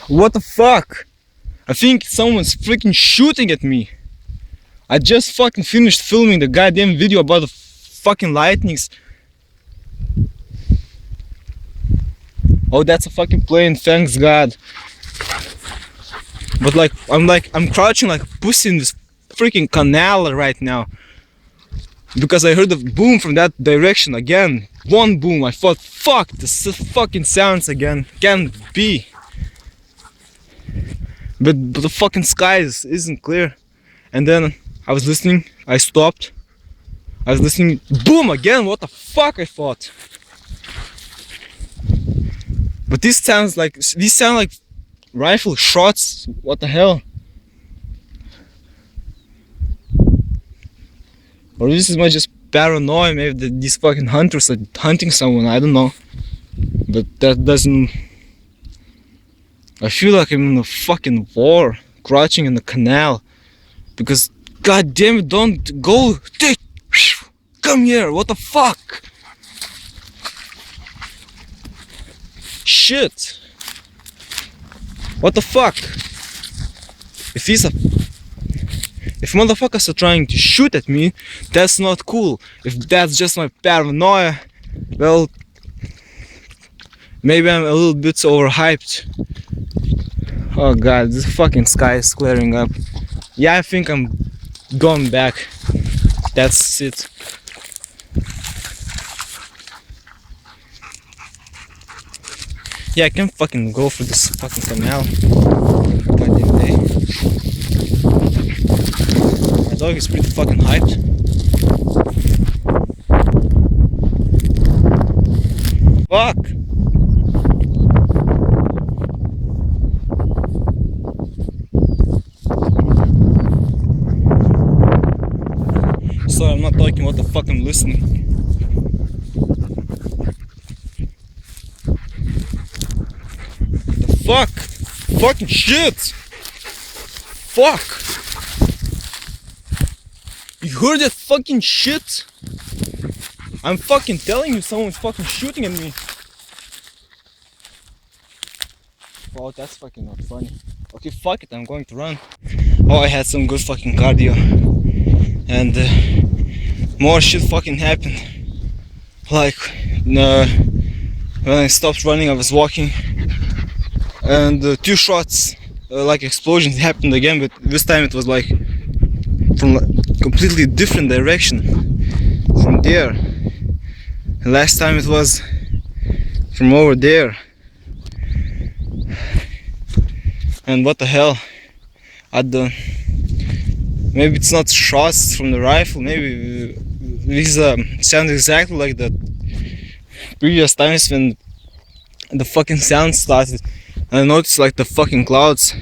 What the fuck? I think someone's freaking shooting at me. I just fucking finished filming the goddamn video about the fucking lightnings. Oh, that's a fucking plane, thanks God. But I'm crouching like a pussy in this freaking canal right now. Because I heard a boom from that direction again. One boom, I thought, fuck, this fucking sounds again. Can't be. But the fucking sky isn't clear. And then I was listening, I stopped. I was listening, boom again, what the fuck I thought. But these sound like rifle shots, what the hell. Or this is my just paranoia, maybe these fucking hunters are hunting someone, I don't know. But that doesn't... I feel like I'm in a fucking war, crouching in the canal. Because, god damn it, don't go, come here, what the fuck? Shit. What the fuck? If motherfuckers are trying to shoot at me, that's not cool. If that's just my paranoia, well, maybe I'm a little bit overhyped. Oh god, this fucking sky is clearing up. Yeah, I think I'm going back. That's it. Yeah, I can fucking go for this fucking canal. Goddamn day. My dog is pretty fucking hyped. Fuck! Sorry, I'm not talking, what the fuck I'm listening. Fuck! Fucking shit! Fuck! You heard that fucking shit? I'm fucking telling you, someone's fucking shooting at me. Wow, that's fucking not funny. Okay, fuck it, I'm going to run. Oh, I had some good fucking cardio. And more shit fucking happened. Like, when I stopped running, I was walking. And two shots, like explosions happened again, but this time it was like from a completely different direction from there. And last time it was from over there. And what the hell? Maybe it's not shots from the rifle, maybe these sound exactly like the previous times when the fucking sound started. I noticed like the fucking clouds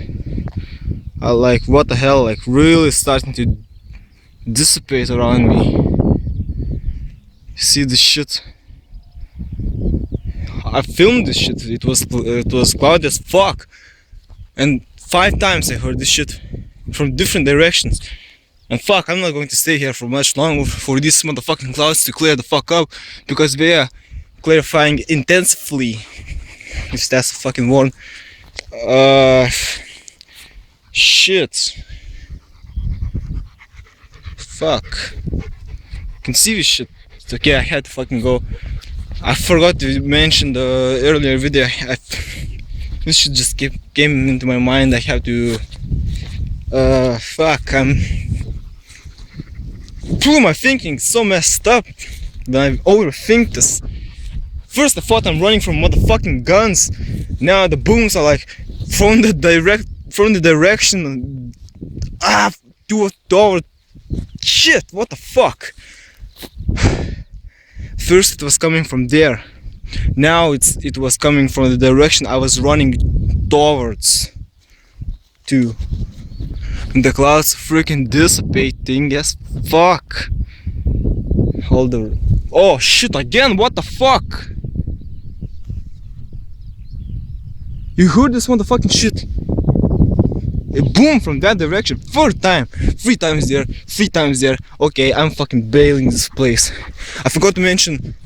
are like, what the hell, like really starting to dissipate around me. See this shit? I filmed this shit, it was cloudy as fuck. And 5 times I heard this shit from different directions. And fuck, I'm not going to stay here for much longer for these motherfucking clouds to clear the fuck up. Because they are clarifying intensively. If that's a fucking word. Shit. Fuck. You can see this shit. It's okay, I had to fucking go. I forgot to mention the earlier video. This shit just came into my mind. I have to. Fuck. My thinking is so messed up that I overthink this. First I thought I'm running from motherfucking guns. Now the booms are like from the direction toward shit, what the fuck? First it was coming from there. Now it was coming from the direction I was running towards to. And the clouds freaking dissipating as fuck. Oh shit again, what the fuck? You heard this motherfucking shit? A boom from that direction, 4th time, 3 times there, 3 times there. Okay, I'm fucking bailing this place. I forgot to mention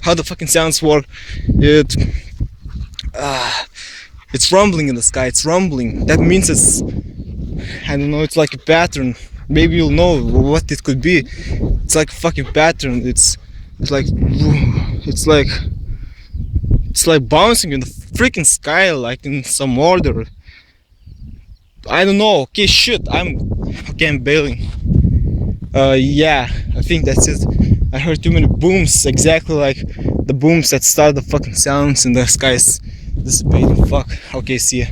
how the fucking sounds work. It It's rumbling in the sky. It's rumbling. That means it's, I don't know, it's like a pattern. Maybe you'll know what it could be. It's like a fucking pattern. It's like it's like bouncing in the freaking sky, like in some order. I don't know. Okay, shit. I'm bailing. Yeah, I think that's it. I heard too many booms, exactly like the booms that start the fucking sounds, and the sky's dissipating. Fuck. Okay, see ya.